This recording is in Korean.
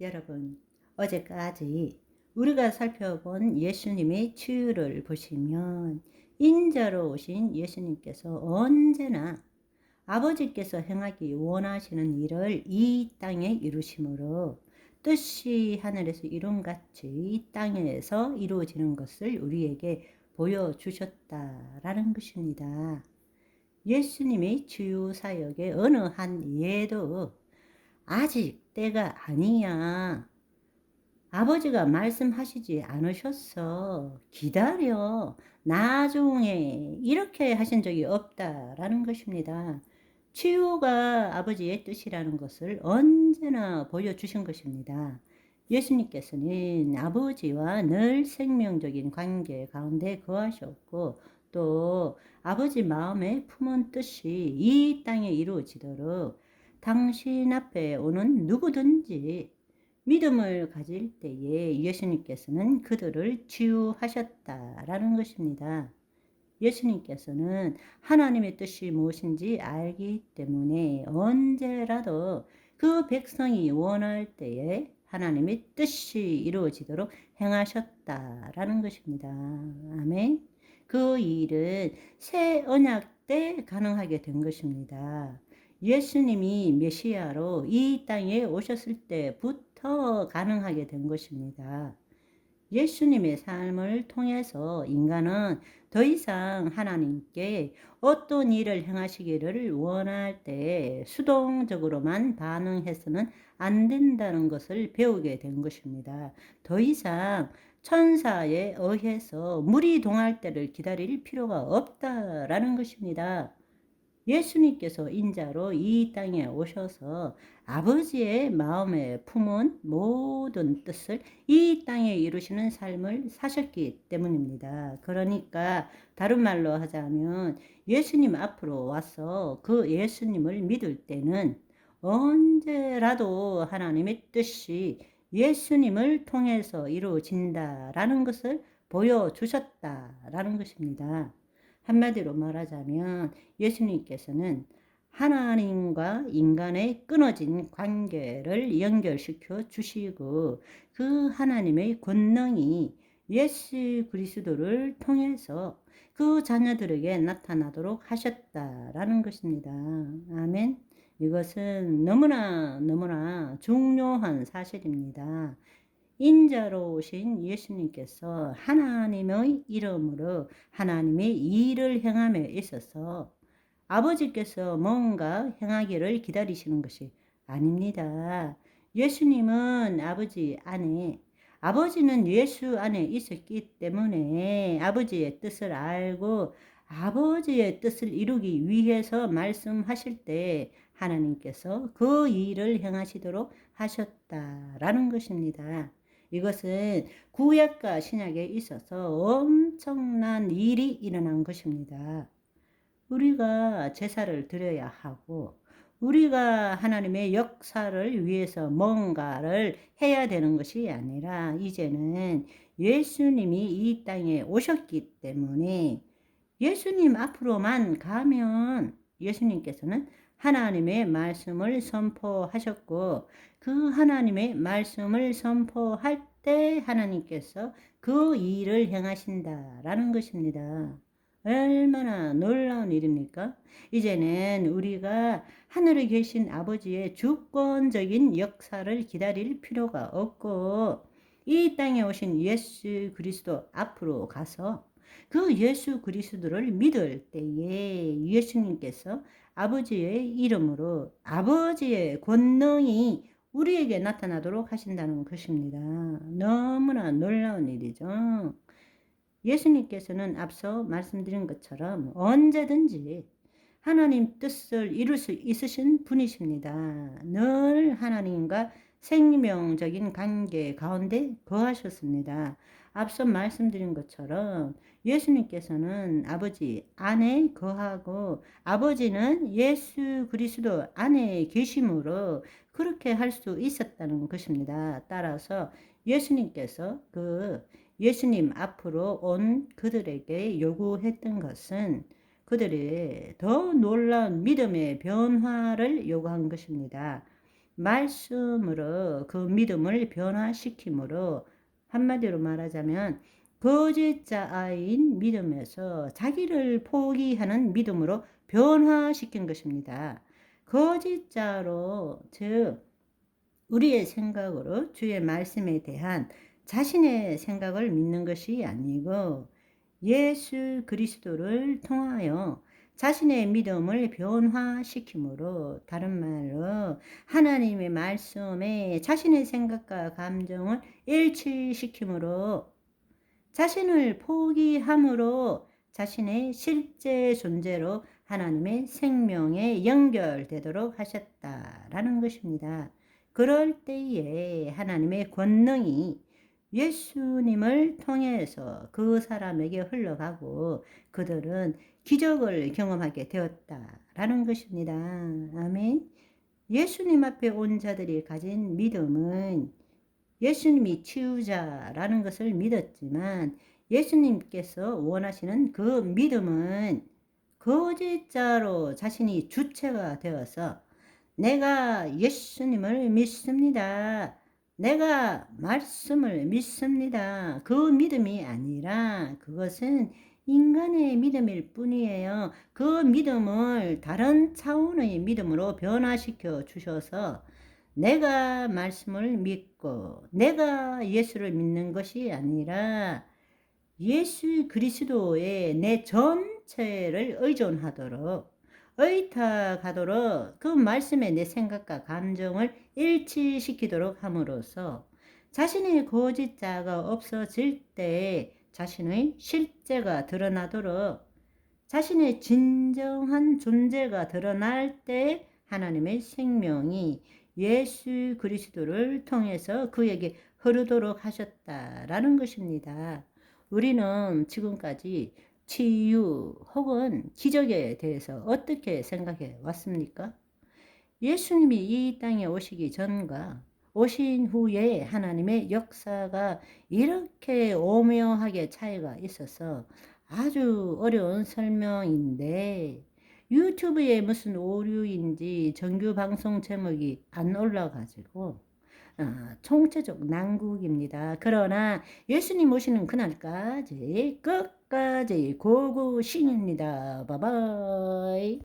여러분, 어제까지 우리가 살펴본 예수님의 치유를 보시면 인자로 오신 예수님께서 언제나 아버지께서 행하기 원하시는 일을 이 땅에 이루심으로 뜻이 하늘에서 이룬같이 이 땅에서 이루어지는 것을 우리에게 보여주셨다라는 것입니다. 예수님의 치유 사역의 어느 한 예도 아직 때가 아니야, 아버지가 말씀하시지 않으셨어, 기다려, 나중에, 이렇게 하신 적이 없다라는 것입니다. 치유가 아버지의 뜻이라는 것을 언제나 보여주신 것입니다. 예수님께서는 아버지와 늘 생명적인 관계 가운데 거하셨고, 또 아버지 마음에 품은 뜻이 이 땅에 이루어지도록 당신 앞에 오는 누구든지 믿음을 가질 때에 예수님께서는 그들을 치유하셨다라는 것입니다. 예수님께서는 하나님의 뜻이 무엇인지 알기 때문에 언제라도 그 백성이 원할 때에 하나님의 뜻이 이루어지도록 행하셨다라는 것입니다. 아멘. 그 일은 새 언약 때 가능하게 된 것입니다. 예수님이 메시아로 이 땅에 오셨을 때부터 가능하게 된 것입니다. 예수님의 삶을 통해서 인간은 더 이상 하나님께 어떤 일을 행하시기를 원할 때 수동적으로만 반응해서는 안 된다는 것을 배우게 된 것입니다. 더 이상 천사에 의해서 물이 동할 때를 기다릴 필요가 없다라는 것입니다. 예수님께서 인자로 이 땅에 오셔서 아버지의 마음에 품은 모든 뜻을 이 땅에 이루시는 삶을 사셨기 때문입니다. 그러니까 다른 말로 하자면 예수님 앞으로 와서 그 예수님을 믿을 때는 언제라도 하나님의 뜻이 예수님을 통해서 이루어진다라는 것을 보여주셨다라는 것입니다. 한마디로 말하자면 예수님께서는 하나님과 인간의 끊어진 관계를 연결시켜 주시고 그 하나님의 권능이 예수 그리스도를 통해서 그 자녀들에게 나타나도록 하셨다라는 것입니다. 아멘. 이것은 너무나 중요한 사실입니다. 인자로 오신 예수님께서 하나님의 이름으로 하나님의 일을 행함에 있어서 아버지께서 뭔가 행하기를 기다리시는 것이 아닙니다. 예수님은 아버지는 예수 안에 있었기 때문에 아버지의 뜻을 알고 아버지의 뜻을 이루기 위해서 말씀하실 때 하나님께서 그 일을 행하시도록 하셨다라는 것입니다. 이것은 구약과 신약에 있어서 엄청난 일이 일어난 것입니다. 우리가 제사를 드려야 하고 우리가 하나님의 역사를 위해서 뭔가를 해야 되는 것이 아니라 이제는 예수님이 이 땅에 오셨기 때문에 예수님 앞으로만 가면 예수님께서는 하나님의 말씀을 선포하셨고 그 하나님의 말씀을 선포할 때 하나님께서 그 일을 행하신다라는 것입니다. 얼마나 놀라운 일입니까? 이제는 우리가 하늘에 계신 아버지의 주권적인 역사를 기다릴 필요가 없고 이 땅에 오신 예수 그리스도 앞으로 가서 그 예수 그리스도를 믿을 때에 예수님께서 아버지의 이름으로 아버지의 권능이 우리에게 나타나도록 하신다는 것입니다. 너무나 놀라운 일이죠. 예수님께서는 앞서 말씀드린 것처럼 언제든지 하나님 뜻을 이룰 수 있으신 분이십니다. 늘 하나님과 생명적인 관계 가운데 거하셨습니다. 앞서 말씀드린 것처럼 예수님께서는 아버지 안에 거하고 아버지는 예수 그리스도 안에 계심으로 그렇게 할 수 있었다는 것입니다. 따라서 예수님께서 예수님 앞으로 온 그들에게 요구했던 것은 그들의 더 놀라운 믿음의 변화를 요구한 것입니다. 말씀으로 그 믿음을 변화시킴으로, 한마디로 말하자면 거짓자아인 믿음에서 자기를 포기하는 믿음으로 변화시킨 것입니다. 거짓자로, 즉 우리의 생각으로 주의 말씀에 대한 자신의 생각을 믿는 것이 아니고 예수 그리스도를 통하여 자신의 믿음을 변화시킴으로, 다른 말로 하나님의 말씀에 자신의 생각과 감정을 일치시킴으로, 자신을 포기함으로 자신의 실제 존재로 하나님의 생명에 연결되도록 하셨다라는 것입니다. 그럴 때에 하나님의 권능이 예수님을 통해서 그 사람에게 흘러가고 그들은 기적을 경험하게 되었다라는 것입니다. 아멘. 예수님 앞에 온 자들이 가진 믿음은 예수님이 치유자라는 것을 믿었지만 예수님께서 원하시는 그 믿음은 거짓자로 자신이 주체가 되어서 내가 예수님을 믿습니다, 내가 말씀을 믿습니다, 그 믿음이 아니라 그것은 인간의 믿음일 뿐이에요. 그 믿음을 다른 차원의 믿음으로 변화시켜 주셔서 내가 말씀을 믿고 내가 예수를 믿는 것이 아니라 예수 그리스도에 내 전체를 의존하도록, 의탁하도록 그 말씀에 내 생각과 감정을 일치시키도록 함으로써 자신의 거짓자가 없어질 때 자신의 실제가 드러나도록, 자신의 진정한 존재가 드러날 때 하나님의 생명이 예수 그리스도를 통해서 그에게 흐르도록 하셨다라는 것입니다. 우리는 지금까지 치유 혹은 기적에 대해서 어떻게 생각해 왔습니까? 예수님이 이 땅에 오시기 전과 오신 후에 하나님의 역사가 이렇게 오묘하게 차이가 있어서 아주 어려운 설명인데, 유튜브에 무슨 오류인지 정규 방송 제목이 안 올라가지고 총체적 난국입니다. 그러나 예수님 오시는 그날까지 끝까지 고고신입니다. 바이바이.